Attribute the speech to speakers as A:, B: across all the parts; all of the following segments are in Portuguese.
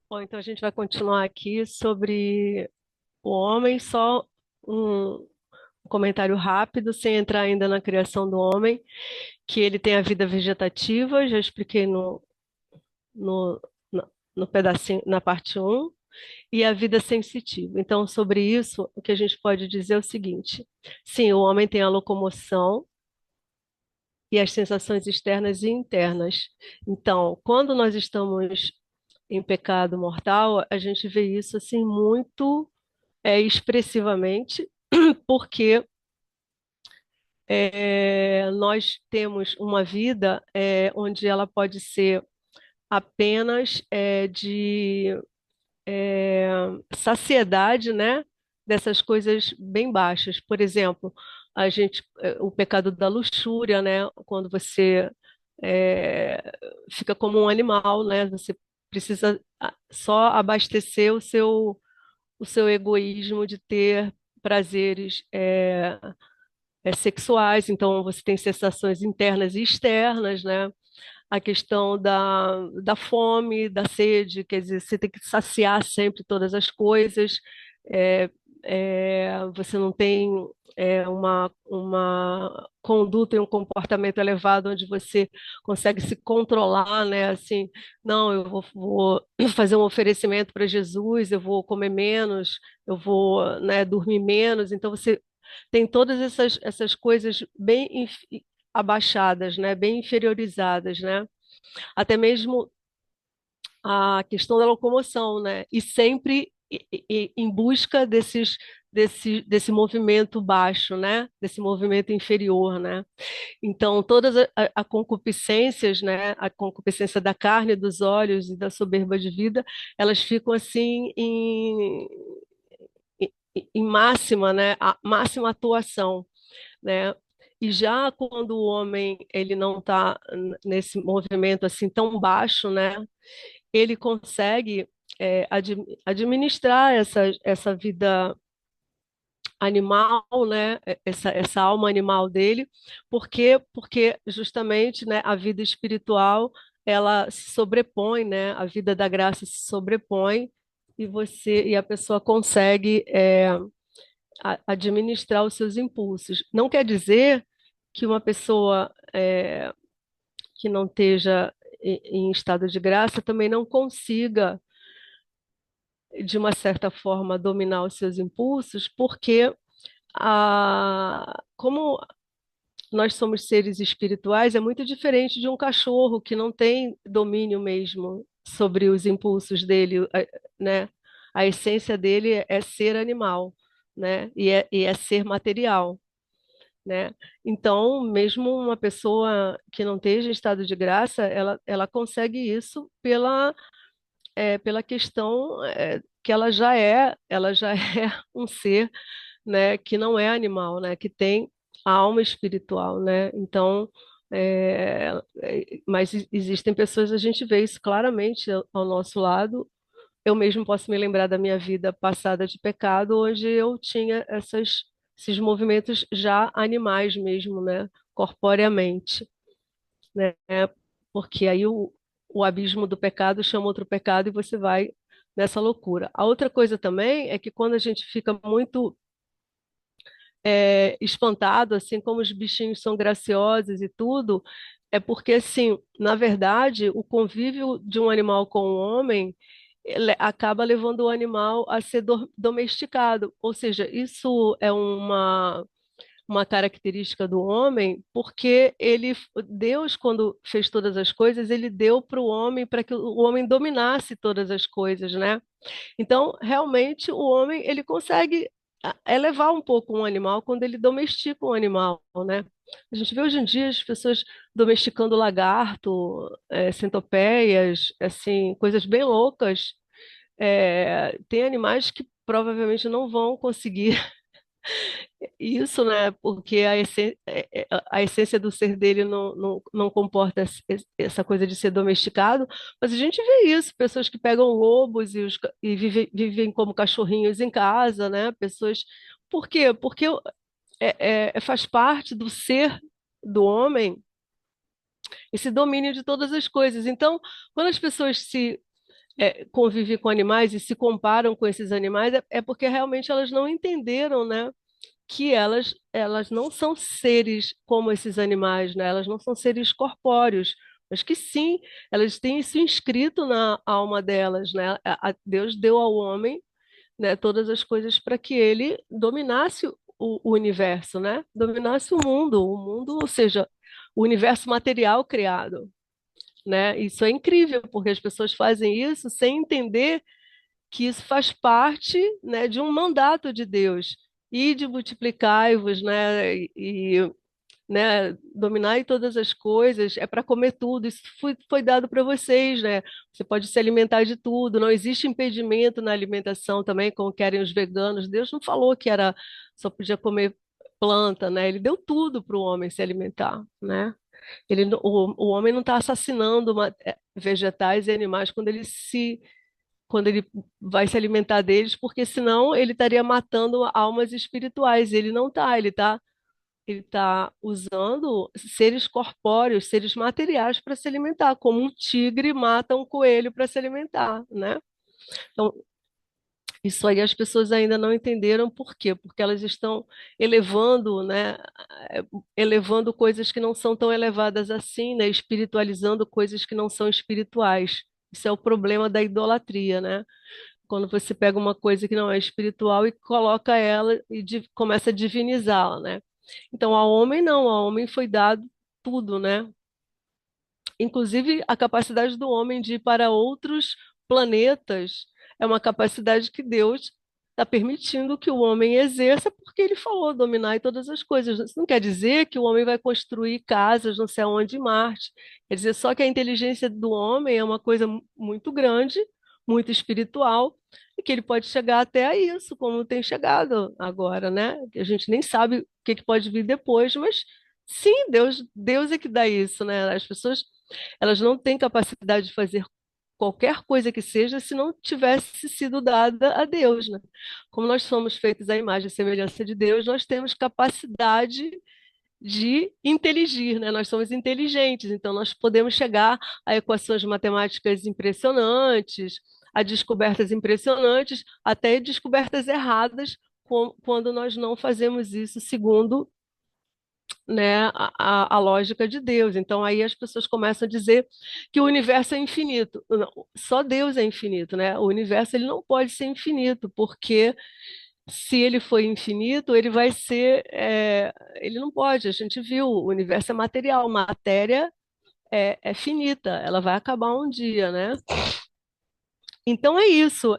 A: Bom, então a gente vai continuar aqui sobre o homem, só um comentário rápido, sem entrar ainda na criação do homem, que ele tem a vida vegetativa, já expliquei no, na- no pedacinho, na parte um, e a vida sensitiva. Então, sobre isso, o que a gente pode dizer é o seguinte: sim, o homem tem a locomoção e as sensações externas e internas. Então, quando nós estamos em pecado mortal, a gente vê isso assim muito expressivamente, porque nós temos uma vida onde ela pode ser apenas de saciedade, né? Dessas coisas bem baixas. Por exemplo, o pecado da luxúria, né? Quando você é, fica como um animal, né? Você precisa só abastecer o seu egoísmo de ter prazeres sexuais, então você tem sensações internas e externas, né? A questão da fome, da sede, quer dizer, você tem que saciar sempre todas as coisas, é, você não tem uma conduta e um comportamento elevado onde você consegue se controlar, né? Assim, não, eu vou fazer um oferecimento para Jesus, eu vou comer menos, eu vou, né, dormir menos, então você tem todas essas coisas bem abaixadas, né, bem inferiorizadas, né? Até mesmo a questão da locomoção, né? E sempre em busca desse movimento baixo, né? Desse movimento inferior, né? Então, todas a concupiscências, né? A concupiscência da carne, dos olhos e da soberba de vida, elas ficam assim em máxima, né? A máxima atuação, né? E já quando o homem ele não está nesse movimento assim tão baixo, né? Ele consegue administrar essa vida animal, né? Essa alma animal dele, porque justamente, né, a vida espiritual ela se sobrepõe, né? A vida da graça se sobrepõe e a pessoa consegue administrar os seus impulsos. Não quer dizer que uma pessoa que não esteja em estado de graça também não consiga, de uma certa forma, dominar os seus impulsos, porque como nós somos seres espirituais, é muito diferente de um cachorro que não tem domínio mesmo sobre os impulsos dele, né? A essência dele é ser animal, né? E é ser material, né? Então, mesmo uma pessoa que não esteja em estado de graça, ela consegue isso pela questão que ela já é um ser, né, que não é animal, né, que tem a alma espiritual, né? Então, mas existem pessoas, a gente vê isso claramente ao nosso lado. Eu mesmo posso me lembrar da minha vida passada de pecado, onde eu tinha esses movimentos já animais mesmo, né, corporeamente, né? Porque aí o abismo do pecado chama outro pecado e você vai nessa loucura. A outra coisa também é que quando a gente fica muito espantado, assim como os bichinhos são graciosos e tudo, é porque, assim, na verdade, o convívio de um animal com um homem ele acaba levando o animal a ser domesticado. Ou seja, isso é uma característica do homem, porque Deus, quando fez todas as coisas, ele deu para o homem para que o homem dominasse todas as coisas, né? Então, realmente, o homem ele consegue elevar um pouco um animal quando ele domestica um animal, né? A gente vê hoje em dia as pessoas domesticando lagarto, centopeias, assim, coisas bem loucas. Tem animais que provavelmente não vão conseguir isso, né? Porque a essência do ser dele não comporta essa coisa de ser domesticado, mas a gente vê isso, pessoas que pegam lobos e vivem como cachorrinhos em casa, né? Pessoas. Por quê? Porque faz parte do ser do homem esse domínio de todas as coisas. Então, quando as pessoas convivem com animais e se comparam com esses animais, é porque realmente elas não entenderam, né, que elas não são seres como esses animais, né? Elas não são seres corpóreos, mas que sim, elas têm isso inscrito na alma delas, né? Deus deu ao homem, né, todas as coisas para que ele dominasse o universo, né? Dominasse o mundo, ou seja, o universo material criado, né? Isso é incrível, porque as pessoas fazem isso sem entender que isso faz parte, né, de um mandato de Deus. E de multiplicai-vos, né, né, dominai todas as coisas, é para comer tudo, isso foi dado para vocês, né? Você pode se alimentar de tudo, não existe impedimento na alimentação também, como querem os veganos. Deus não falou que era só podia comer planta, né? Ele deu tudo para o homem se alimentar, né? O homem não está assassinando vegetais e animais quando ele vai se alimentar deles, porque senão ele estaria matando almas espirituais. Ele não está, ele tá usando seres corpóreos, seres materiais para se alimentar, como um tigre mata um coelho para se alimentar, né? Então, isso aí as pessoas ainda não entenderam por quê? Porque elas estão elevando, né, eh, elevando coisas que não são tão elevadas assim, né, espiritualizando coisas que não são espirituais. Isso é o problema da idolatria, né? Quando você pega uma coisa que não é espiritual e coloca ela e começa a divinizá-la, né? Então, ao homem não, ao homem foi dado tudo, né? Inclusive, a capacidade do homem de ir para outros planetas é uma capacidade que Deus está permitindo que o homem exerça, porque ele falou dominar todas as coisas. Isso não quer dizer que o homem vai construir casas não sei aonde em Marte. Quer dizer só que a inteligência do homem é uma coisa muito grande, muito espiritual, e que ele pode chegar até a isso, como tem chegado agora, né? Que a gente nem sabe o que que pode vir depois, mas sim, Deus é que dá isso, né? As pessoas elas não têm capacidade de fazer qualquer coisa que seja se não tivesse sido dada a Deus, né? Como nós somos feitos à imagem e semelhança de Deus, nós temos capacidade de inteligir, né? Nós somos inteligentes, então nós podemos chegar a equações matemáticas impressionantes, a descobertas impressionantes, até descobertas erradas, quando nós não fazemos isso segundo, né, a lógica de Deus. Então aí as pessoas começam a dizer que o universo é infinito. Não, só Deus é infinito, né? O universo ele não pode ser infinito, porque se ele for infinito, ele vai ser, ele não pode. A gente viu, o universo é material, matéria é finita, ela vai acabar um dia, né? Então é isso.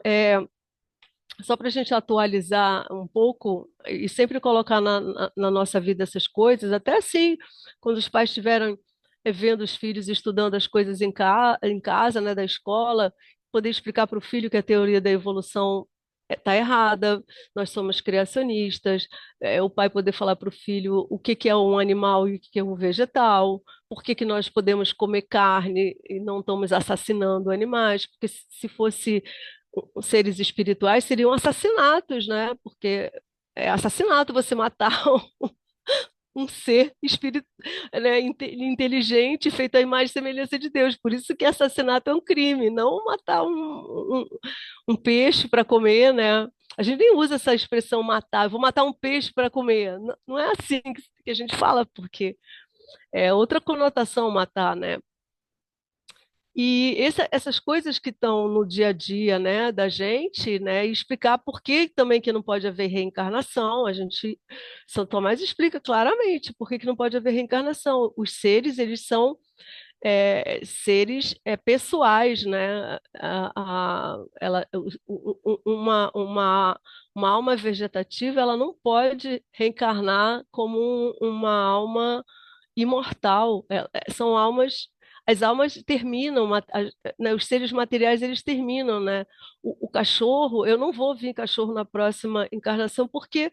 A: Só para a gente atualizar um pouco e sempre colocar na nossa vida essas coisas, até assim, quando os pais estiveram vendo os filhos estudando as coisas em casa, né, da escola, poder explicar para o filho que a teoria da evolução está errada, nós somos criacionistas, o pai poder falar para o filho o que que é um animal e o que que é um vegetal, por que que nós podemos comer carne e não estamos assassinando animais, porque se fosse os seres espirituais seriam assassinatos, né? Porque é assassinato você matar um ser né, inteligente, feito à imagem e semelhança de Deus. Por isso que assassinato é um crime, não matar um peixe para comer, né? A gente nem usa essa expressão matar, vou matar um peixe para comer. Não, não é assim que a gente fala, porque é outra conotação matar, né? E essas coisas que estão no dia a dia, né, da gente, né, e explicar por que também que não pode haver reencarnação, São Tomás explica claramente por que que não pode haver reencarnação. Os seres, eles são seres pessoais, né? Uma alma vegetativa, ela não pode reencarnar como uma alma imortal. São almas, as almas terminam, né, os seres materiais eles terminam, né? O cachorro, eu não vou vir cachorro na próxima encarnação porque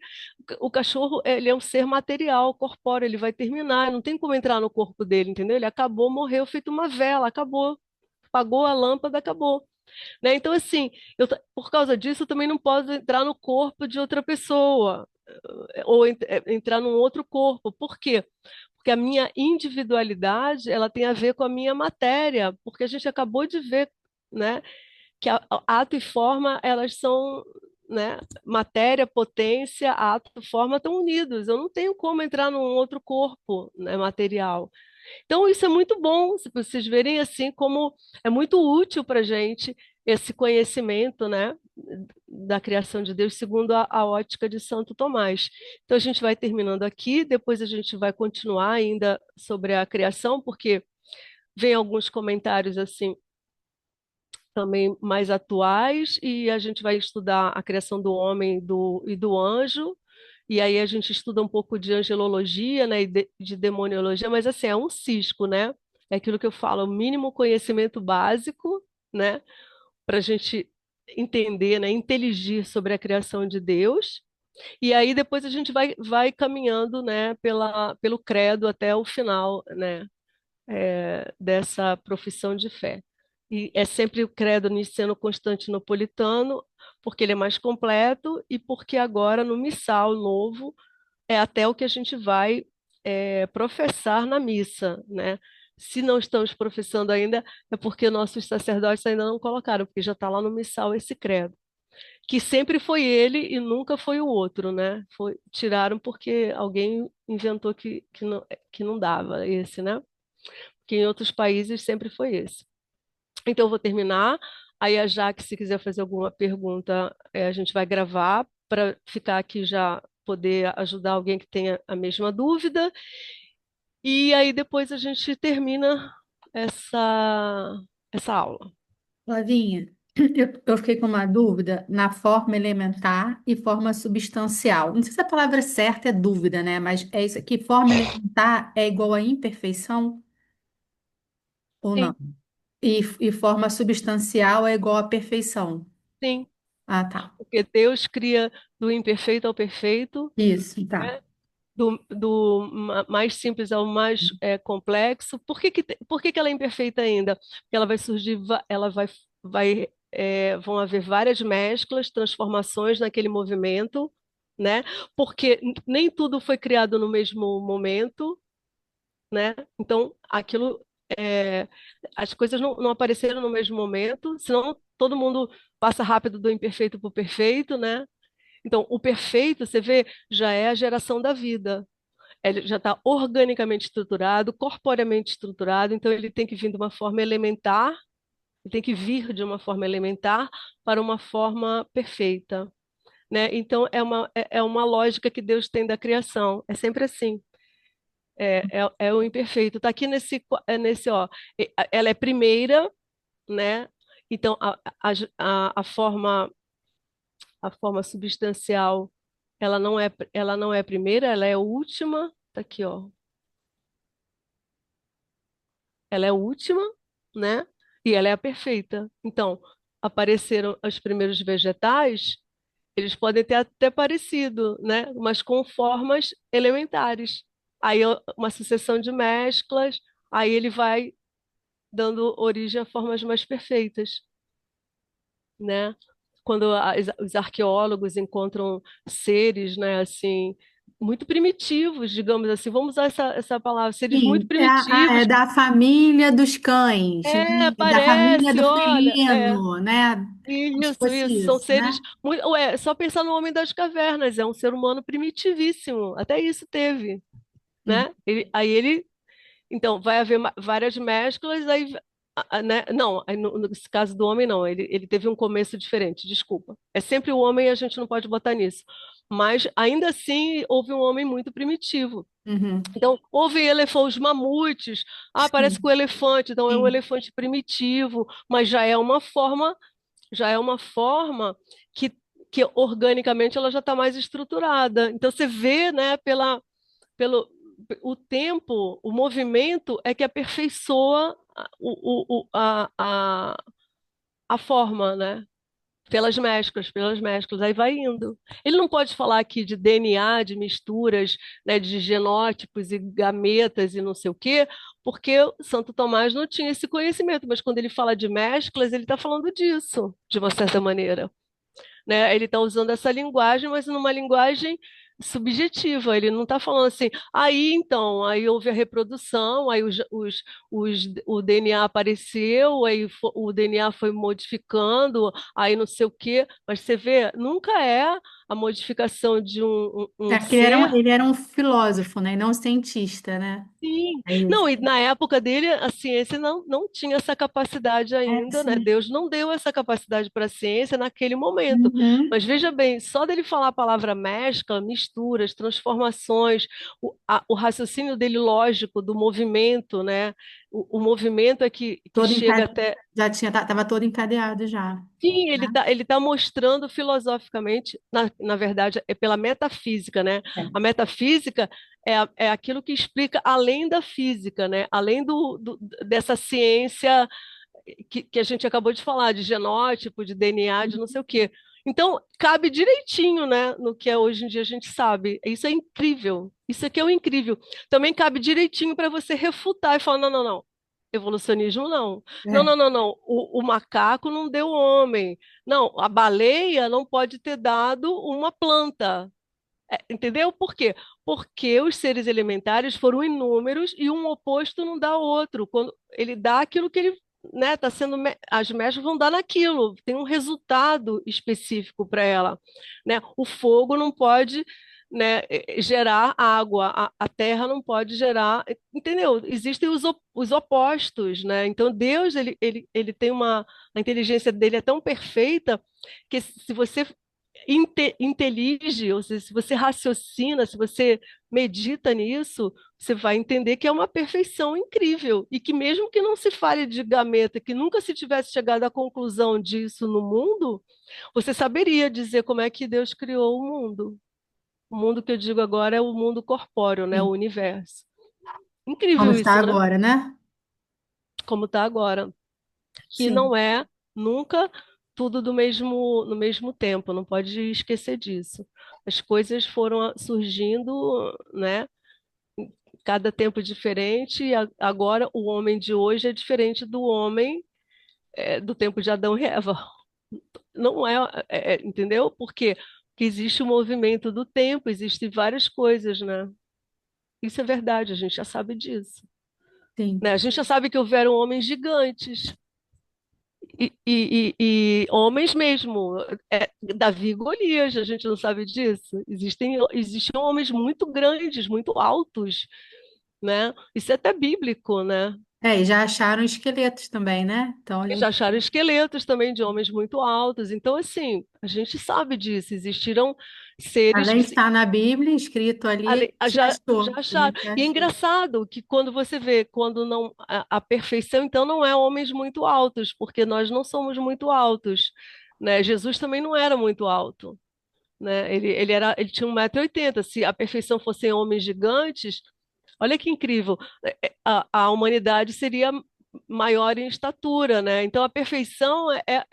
A: o cachorro ele é um ser material, corpóreo, ele vai terminar, não tem como entrar no corpo dele, entendeu? Ele acabou, morreu, feito uma vela, acabou. Apagou a lâmpada, acabou. Né? Então, assim, por causa disso, eu também não posso entrar no corpo de outra pessoa, ou entrar num outro corpo. Por quê? Porque a minha individualidade, ela tem a ver com a minha matéria, porque a gente acabou de ver, né, que ato e forma, elas são, né, matéria, potência, ato e forma estão unidos. Eu não tenho como entrar num outro corpo, né, material. Então, isso é muito bom, se vocês verem assim como é muito útil para a gente esse conhecimento, né, da criação de Deus, segundo a ótica de Santo Tomás. Então, a gente vai terminando aqui, depois a gente vai continuar ainda sobre a criação, porque vem alguns comentários assim também mais atuais, e a gente vai estudar a criação do homem e do anjo, e aí a gente estuda um pouco de angelologia, né, e de demoniologia, mas assim, é um cisco, né? É aquilo que eu falo, o mínimo conhecimento básico, né, para a gente entender, né, inteligir sobre a criação de Deus, e aí depois a gente vai caminhando, né, pelo credo até o final, né, dessa profissão de fé. E é sempre o credo niceno-constantinopolitano, porque ele é mais completo e porque agora no missal novo é até o que a gente vai professar na missa, né? Se não estamos professando ainda, é porque nossos sacerdotes ainda não colocaram, porque já está lá no missal esse credo, que sempre foi ele e nunca foi o outro, né? Tiraram porque alguém inventou que não dava esse, né? Que em outros países sempre foi esse. Então, eu vou terminar. Aí, a Jaque, se quiser fazer alguma pergunta, a gente vai gravar para ficar aqui já poder ajudar alguém que tenha a mesma dúvida. E aí, depois a gente termina essa aula.
B: Flavinha, eu fiquei com uma dúvida na forma elementar e forma substancial. Não sei se a palavra certa é dúvida, né? Mas é isso aqui. Forma elementar é igual a imperfeição ou não?
A: Sim,
B: E forma substancial é igual a perfeição.
A: sim.
B: Ah, tá.
A: Porque Deus cria do imperfeito ao perfeito,
B: Isso, tá.
A: né? Do mais simples ao mais complexo. Por que que ela é imperfeita ainda? Porque ela vai surgir, vão haver várias mesclas, transformações naquele movimento, né? Porque nem tudo foi criado no mesmo momento, né? Então, é, as coisas não apareceram no mesmo momento, senão todo mundo passa rápido do imperfeito para o perfeito, né? Então, o perfeito, você vê, já é a geração da vida. Ele já está organicamente estruturado, corporeamente estruturado, então ele tem que vir de uma forma elementar, ele tem que vir de uma forma elementar para uma forma perfeita, né? Então é uma lógica que Deus tem da criação, é sempre assim, é o imperfeito. Está aqui nesse, ó, ela é primeira, né? Então a forma substancial, ela não é a primeira, ela é a última, tá aqui, ó. Ela é a última, né? E ela é a perfeita. Então, apareceram os primeiros vegetais, eles podem ter até parecido, né? Mas com formas elementares. Aí uma sucessão de mesclas, aí ele vai dando origem a formas mais perfeitas, né? Quando os arqueólogos encontram seres, né, assim, muito primitivos, digamos assim, vamos usar essa palavra, seres muito
B: Sim, é
A: primitivos.
B: da família dos cães, né? Da família
A: Parece,
B: do
A: olha,
B: felino, né? Como se
A: isso,
B: fosse
A: isso, são
B: isso,
A: seres
B: né?
A: muito, ué, só pensar no homem das cavernas, é um ser humano primitivíssimo, até isso teve,
B: Uhum,
A: né? Então, vai haver várias mesclas, né? Não, aí nesse caso do homem, não. Ele teve um começo diferente, desculpa. É sempre o homem e a gente não pode botar nisso. Mas, ainda assim, houve um homem muito primitivo.
B: uhum,
A: Então, houve os mamutes. Ah, parece com o
B: sim,
A: elefante. Então, é um
B: sim.
A: elefante primitivo, mas já é uma forma que, que organicamente ela já está mais estruturada. Então, você vê, né, pelo o tempo, o movimento é que aperfeiçoa a forma, né? Pelas mesclas, aí vai indo. Ele não pode falar aqui de DNA, de misturas, né, de genótipos e gametas e não sei o quê, porque Santo Tomás não tinha esse conhecimento, mas quando ele fala de mesclas, ele está falando disso, de uma certa maneira, né? Ele está usando essa linguagem, mas numa linguagem, subjetiva. Ele não está falando assim, aí então, aí houve a reprodução, aí o DNA apareceu, aí o DNA foi modificando, aí não sei o quê. Mas você vê, nunca é a modificação de
B: É
A: um
B: porque
A: ser.
B: ele era um filósofo, né? E não um cientista, né?
A: Sim.
B: É isso.
A: Não, e na época dele, a ciência não tinha essa capacidade
B: É,
A: ainda, né?
B: sim.
A: Deus não deu essa capacidade para a ciência naquele momento.
B: Uhum.
A: Mas veja bem, só dele falar a palavra mescla, misturas, transformações, o raciocínio dele lógico do movimento, né? O movimento é que
B: Todo
A: chega
B: encade...
A: até.
B: Já tinha, tava todo encadeado já,
A: Sim,
B: né?
A: ele tá mostrando filosoficamente, na verdade, é pela metafísica, né?
B: É.
A: A metafísica é aquilo que explica além da física, né? Além dessa ciência que a gente acabou de falar, de genótipo, de DNA, de não sei o quê. Então, cabe direitinho, né, no que hoje em dia a gente sabe. Isso é incrível. Isso aqui é o incrível. Também cabe direitinho para você refutar e falar, não, não, não. Evolucionismo não. Não,
B: É.
A: não, não, não. O macaco não deu homem. Não, a baleia não pode ter dado uma planta. Entendeu? Por quê? Porque os seres elementares foram inúmeros e um oposto não dá outro. Quando ele dá aquilo que ele, né, tá sendo, as mechas vão dar naquilo, tem um resultado específico para ela, né? O fogo não pode, né, gerar água, a terra não pode gerar, entendeu? Existem os opostos, né? Então Deus, ele tem a inteligência dele é tão perfeita que se você intelige, ou seja, se você raciocina, se você medita nisso, você vai entender que é uma perfeição incrível e que mesmo que não se fale de gameta, que nunca se tivesse chegado à conclusão disso no mundo, você saberia dizer como é que Deus criou o mundo. O mundo que eu digo agora é o mundo corpóreo, né, o
B: Sim.
A: universo.
B: Como
A: Incrível
B: está
A: isso, né?
B: agora, né?
A: Como está agora. Que
B: Sim.
A: não é nunca tudo no mesmo tempo, não pode esquecer disso. As coisas foram surgindo, né? Cada tempo diferente, e agora o homem de hoje é diferente do homem do tempo de Adão e Eva. Não é, entendeu? Porque existe o movimento do tempo, existem várias coisas, né? Isso é verdade, a gente já sabe disso.
B: Sim.
A: Né? A gente já sabe que houveram homens gigantes, e homens mesmo, Davi e Golias, a gente não sabe disso. Existiam homens muito grandes, muito altos, né? Isso é até bíblico, né?
B: É, e já acharam esqueletos também, né? Então a
A: E já
B: gente,
A: acharam esqueletos também de homens muito altos. Então, assim, a gente sabe disso. Existiram seres
B: além de estar na Bíblia, escrito ali, a gente
A: já
B: achou. A
A: acharam.
B: gente
A: E é
B: achou.
A: engraçado que quando você vê, quando não a perfeição, então não é homens muito altos, porque nós não somos muito altos, né? Jesus também não era muito alto, né? Ele tinha 1,80 m. Se a perfeição fossem homens gigantes, olha que incrível. A humanidade seria maior em estatura, né? Então a perfeição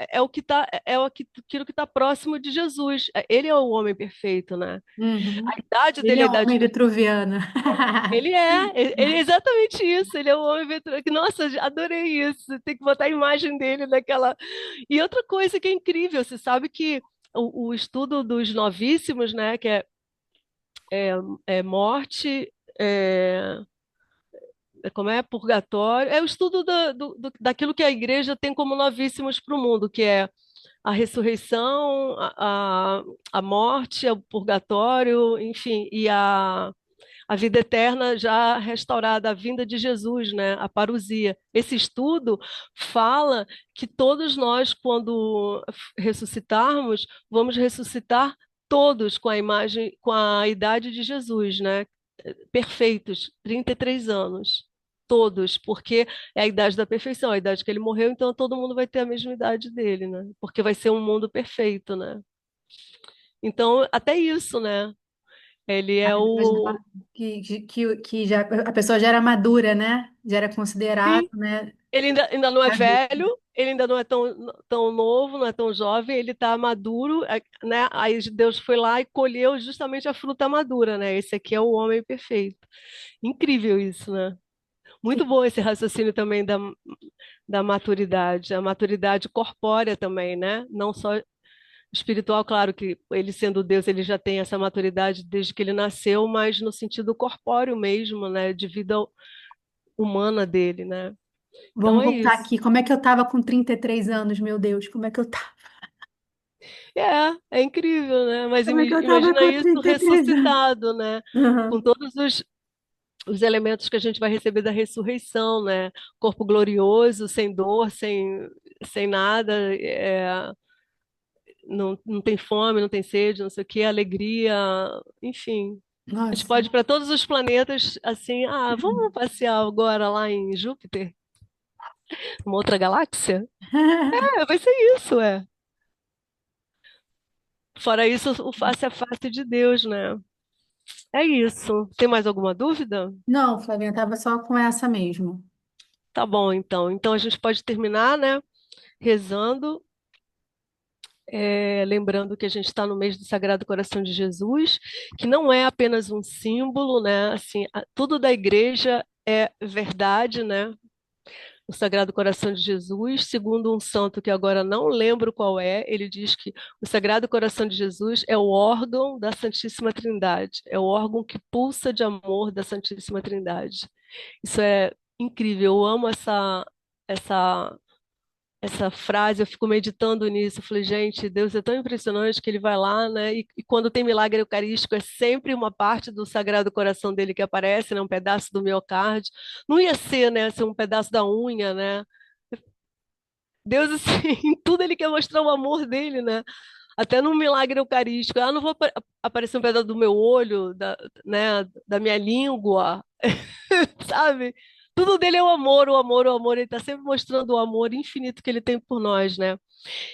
A: é o que tá, aquilo que está próximo de Jesus. Ele é o homem perfeito, né?
B: Uhum.
A: A idade
B: Ele
A: dele é
B: é
A: a
B: um homem
A: idade.
B: vitruviano.
A: Ele é exatamente isso. Ele é o homem veteranos. Nossa, adorei isso. Tem que botar a imagem dele naquela. E outra coisa que é incrível, você sabe que o estudo dos novíssimos, né, que é, é morte, como é purgatório, é o estudo daquilo que a igreja tem como novíssimos para o mundo, que é a ressurreição, a morte, o purgatório, enfim, e a vida eterna já restaurada, a vinda de Jesus, né? A parousia. Esse estudo fala que todos nós, quando ressuscitarmos, vamos ressuscitar todos com a imagem, com a idade de Jesus, né? Perfeitos, 33 anos. Todos, porque é a idade da perfeição, a idade que ele morreu, então todo mundo vai ter a mesma idade dele, né? Porque vai ser um mundo perfeito, né? Então, até isso, né? Ele
B: A
A: é
B: idade
A: o.
B: que já, a pessoa já era madura, né? Já era considerado,
A: Sim,
B: né?
A: ele ainda não é
B: Adulto.
A: velho, ele ainda não é tão novo, não é tão jovem, ele está maduro, né? Aí Deus foi lá e colheu justamente a fruta madura, né? Esse aqui é o homem perfeito. Incrível isso, né? Muito bom esse raciocínio também da maturidade, a maturidade corpórea também, né? Não só espiritual, claro que ele sendo Deus, ele já tem essa maturidade desde que ele nasceu, mas no sentido corpóreo mesmo, né? De vida humana dele, né? Então
B: Vamos
A: é
B: voltar
A: isso.
B: aqui. Como é que eu estava com 33 anos, meu Deus? Como é que eu estava?
A: É incrível, né? Mas
B: Como é que eu estava
A: imagina
B: com
A: isso
B: 33 anos?
A: ressuscitado, né? Com
B: Aham.
A: todos os elementos que a gente vai receber da ressurreição, né? Corpo glorioso, sem dor, sem nada, não tem fome, não tem sede, não sei o quê, alegria, enfim. A gente
B: Nossa.
A: pode ir para todos os planetas assim, vamos passear agora lá em Júpiter, uma outra galáxia? Vai ser isso, é. Fora isso, o face a face de Deus, né? É isso. Tem mais alguma dúvida?
B: Não, Flavinha, estava só com essa mesmo.
A: Tá bom, então. Então a gente pode terminar, né? Rezando, lembrando que a gente está no mês do Sagrado Coração de Jesus, que não é apenas um símbolo, né? Assim, tudo da igreja é verdade, né? O Sagrado Coração de Jesus, segundo um santo que agora não lembro qual é, ele diz que o Sagrado Coração de Jesus é o órgão da Santíssima Trindade, é o órgão que pulsa de amor da Santíssima Trindade. Isso é incrível, eu amo essa essa frase, eu fico meditando nisso. Eu falei, gente, Deus é tão impressionante que ele vai lá, né? E quando tem milagre eucarístico, é sempre uma parte do Sagrado Coração dele que aparece, né? Um pedaço do miocárdio. Não ia ser, né? Ser um pedaço da unha, né? Deus, assim, em tudo ele quer mostrar o amor dele, né? Até no milagre eucarístico. Não vou aparecer um pedaço do meu olho, né? Da minha língua, sabe? Tudo dele é o amor, o amor, o amor. Ele está sempre mostrando o amor infinito que ele tem por nós, né?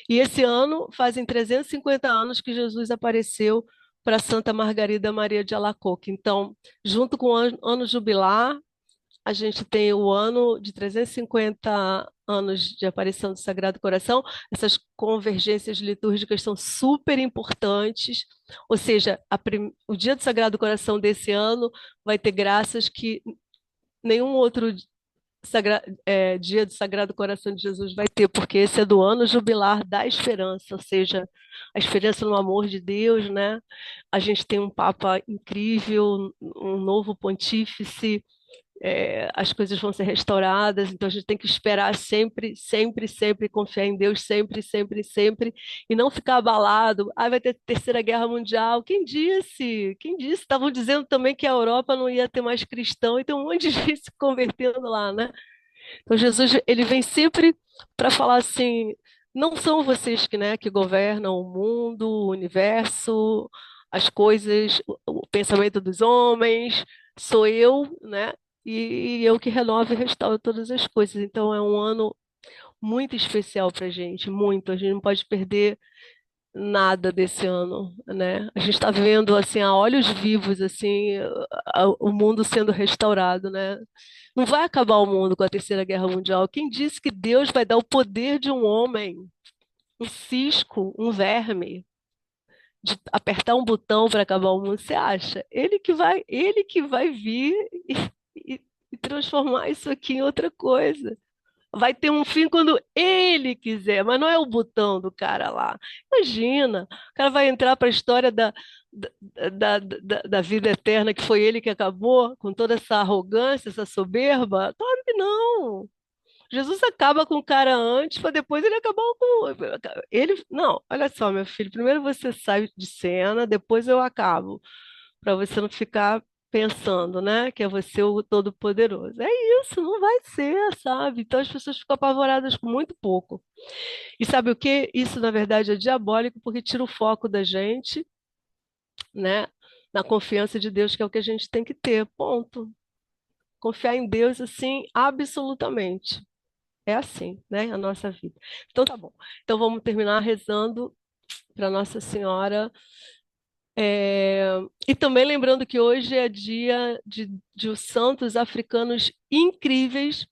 A: E esse ano fazem 350 anos que Jesus apareceu para Santa Margarida Maria de Alacoque. Então, junto com o ano jubilar, a gente tem o ano de 350 anos de aparição do Sagrado Coração. Essas convergências litúrgicas são super importantes. Ou seja, o dia do Sagrado Coração desse ano vai ter graças que nenhum outro dia do Sagrado Coração de Jesus vai ter, porque esse é do ano jubilar da esperança, ou seja, a esperança no amor de Deus, né? A gente tem um Papa incrível, um novo pontífice, as coisas vão ser restauradas, então a gente tem que esperar sempre, sempre, sempre, confiar em Deus, sempre, sempre, sempre, e não ficar abalado. Vai ter Terceira Guerra Mundial. Quem disse? Quem disse? Estavam dizendo também que a Europa não ia ter mais cristão, e tem um monte de gente se convertendo lá, né? Então Jesus, ele vem sempre para falar assim, não são vocês que governam o mundo, o universo, as coisas, o pensamento dos homens, sou eu, né? E eu que renovo e restauro todas as coisas. Então é um ano muito especial para a gente, muito. A gente não pode perder nada desse ano, né? A gente está vendo assim a olhos vivos assim o mundo sendo restaurado, né? Não vai acabar o mundo com a Terceira Guerra Mundial. Quem disse que Deus vai dar o poder de um homem, um cisco, um verme, de apertar um botão para acabar o mundo? Você acha? Ele que vai vir e, e transformar isso aqui em outra coisa. Vai ter um fim quando ele quiser, mas não é o botão do cara lá. Imagina, o cara vai entrar para a história da vida eterna, que foi ele que acabou, com toda essa arrogância, essa soberba? Claro que não. Jesus acaba com o cara antes, para depois ele acabar com. Ele. Não, olha só, meu filho, primeiro você sai de cena, depois eu acabo, para você não ficar pensando, né, que é você o Todo-Poderoso. É isso, não vai ser, sabe? Então as pessoas ficam apavoradas com muito pouco. E sabe o quê? Isso, na verdade, é diabólico porque tira o foco da gente, né, na confiança de Deus, que é o que a gente tem que ter. Ponto. Confiar em Deus, assim, absolutamente. É assim, né, a nossa vida. Então tá bom. Então vamos terminar rezando para Nossa Senhora. E também lembrando que hoje é dia de os santos africanos incríveis.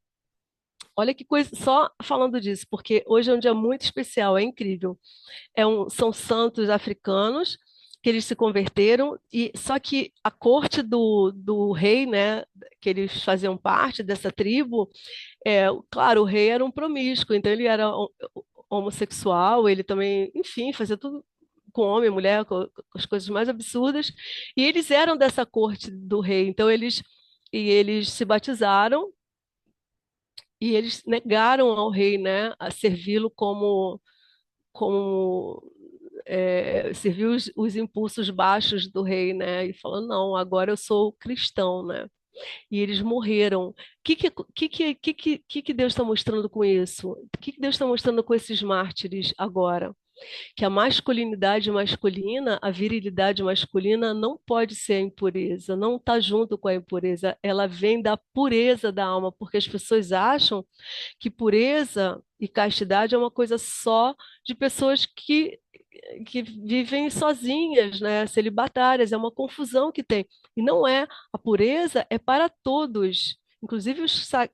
A: Olha que coisa, só falando disso, porque hoje é um dia muito especial, é incrível. São santos africanos que eles se converteram, e só que a corte do rei, né, que eles faziam parte dessa tribo, claro, o rei era um promíscuo, então ele era homossexual, ele também, enfim, fazia tudo, com homem, mulher, com as coisas mais absurdas, e eles eram dessa corte do rei, então eles se batizaram e eles negaram ao rei, né, a servi-lo como servir os impulsos baixos do rei, né, e falou, não, agora eu sou cristão, né, e eles morreram. O que Deus está mostrando com isso? O que Deus está mostrando com esses mártires agora? Que a masculinidade masculina, a virilidade masculina não pode ser a impureza, não está junto com a impureza, ela vem da pureza da alma, porque as pessoas acham que pureza e castidade é uma coisa só de pessoas que vivem sozinhas, né, celibatárias, é uma confusão que tem. E não é, a pureza é para todos, inclusive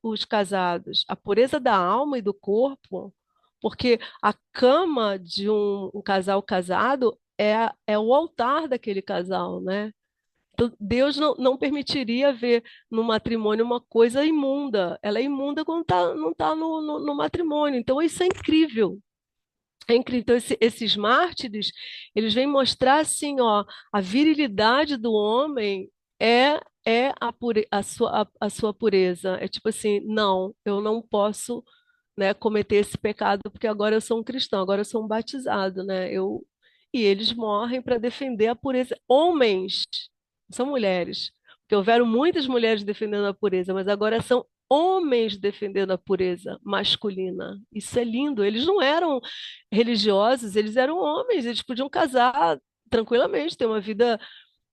A: os casados. A pureza da alma e do corpo, porque a cama de um casal casado é o altar daquele casal, né? Então, Deus não permitiria ver no matrimônio uma coisa imunda. Ela é imunda quando não está no matrimônio. Então, isso é incrível. É incrível. Então, esses mártires, eles vêm mostrar assim, ó, a virilidade do homem é a sua pureza. É tipo assim, não, eu não posso, né, cometer esse pecado porque agora eu sou um cristão, agora eu sou um batizado, né? E eles morrem para defender a pureza. Homens, não são mulheres, porque houveram muitas mulheres defendendo a pureza, mas agora são homens defendendo a pureza masculina. Isso é lindo. Eles não eram religiosos, eles eram homens, eles podiam casar tranquilamente, ter uma vida,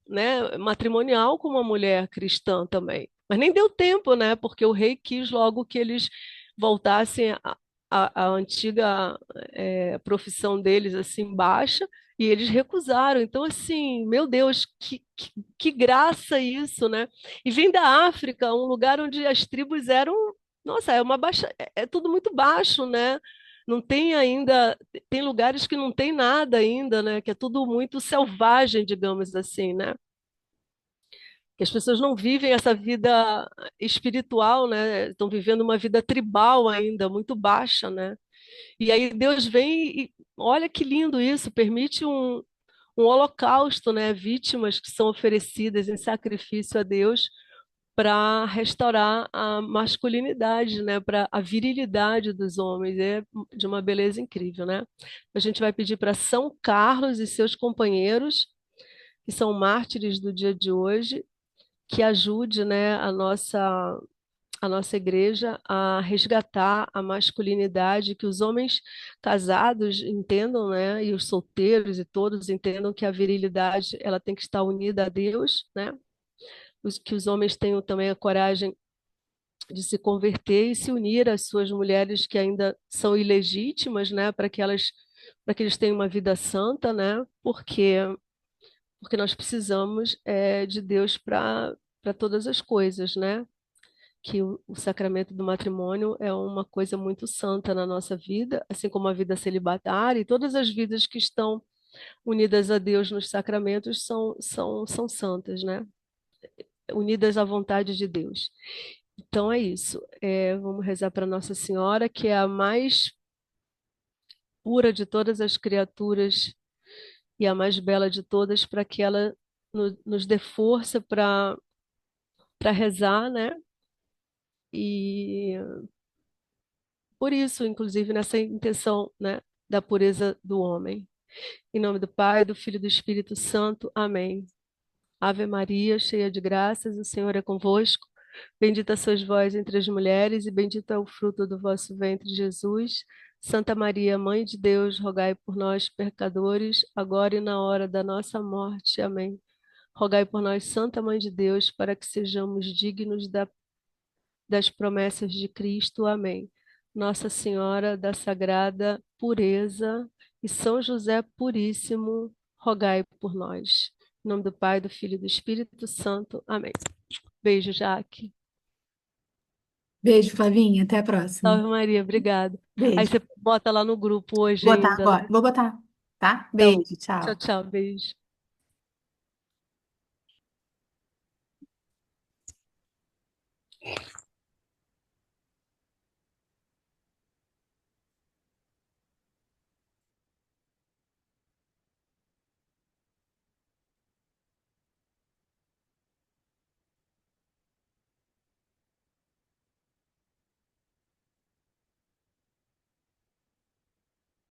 A: né, matrimonial com uma mulher cristã também. Mas nem deu tempo, né? Porque o rei quis logo que eles voltassem à antiga profissão deles, assim, baixa, e eles recusaram. Então, assim, meu Deus, que graça isso, né? E vem da África, um lugar onde as tribos eram, nossa, é uma baixa, é tudo muito baixo, né? Não tem ainda, tem lugares que não tem nada ainda, né? Que é tudo muito selvagem, digamos assim, né? Que as pessoas não vivem essa vida espiritual, né? Estão vivendo uma vida tribal ainda, muito baixa, né? E aí Deus vem e olha que lindo isso, permite um holocausto, né? Vítimas que são oferecidas em sacrifício a Deus para restaurar a masculinidade, né? Para a virilidade dos homens. É de uma beleza incrível, né? A gente vai pedir para São Carlos e seus companheiros, que são mártires do dia de hoje, que ajude, né, a nossa igreja a resgatar a masculinidade, que os homens casados entendam, né, e os solteiros e todos entendam que a virilidade ela tem que estar unida a Deus, né? Que os homens tenham também a coragem de se converter e se unir às suas mulheres que ainda são ilegítimas, né, para que eles tenham uma vida santa, né? Porque nós precisamos de Deus para todas as coisas, né? Que o sacramento do matrimônio é uma coisa muito santa na nossa vida, assim como a vida celibatária, e todas as vidas que estão unidas a Deus nos sacramentos são santas, né? Unidas à vontade de Deus. Então é isso. Vamos rezar para Nossa Senhora, que é a mais pura de todas as criaturas e a mais bela de todas, para que ela nos dê força para rezar, né? E por isso, inclusive, nessa intenção, né, da pureza do homem. Em nome do Pai, do Filho e do Espírito Santo. Amém. Ave Maria, cheia de graças, o Senhor é convosco. Bendita sois vós entre as mulheres, e bendito é o fruto do vosso ventre, Jesus. Santa Maria, Mãe de Deus, rogai por nós, pecadores, agora e na hora da nossa morte. Amém. Rogai por nós, Santa Mãe de Deus, para que sejamos dignos das promessas de Cristo. Amém. Nossa Senhora da Sagrada Pureza e São José Puríssimo, rogai por nós. Em nome do Pai, do Filho e do Espírito Santo. Amém. Beijo, Jaque.
B: Beijo, Flavinha. Até a próxima.
A: Salve Maria, obrigada. Aí
B: Beijo.
A: você bota lá no grupo hoje
B: Vou botar
A: ainda, né?
B: agora. Vou botar, tá?
A: Tá bom.
B: Beijo,
A: Tchau,
B: tchau.
A: tchau, beijo.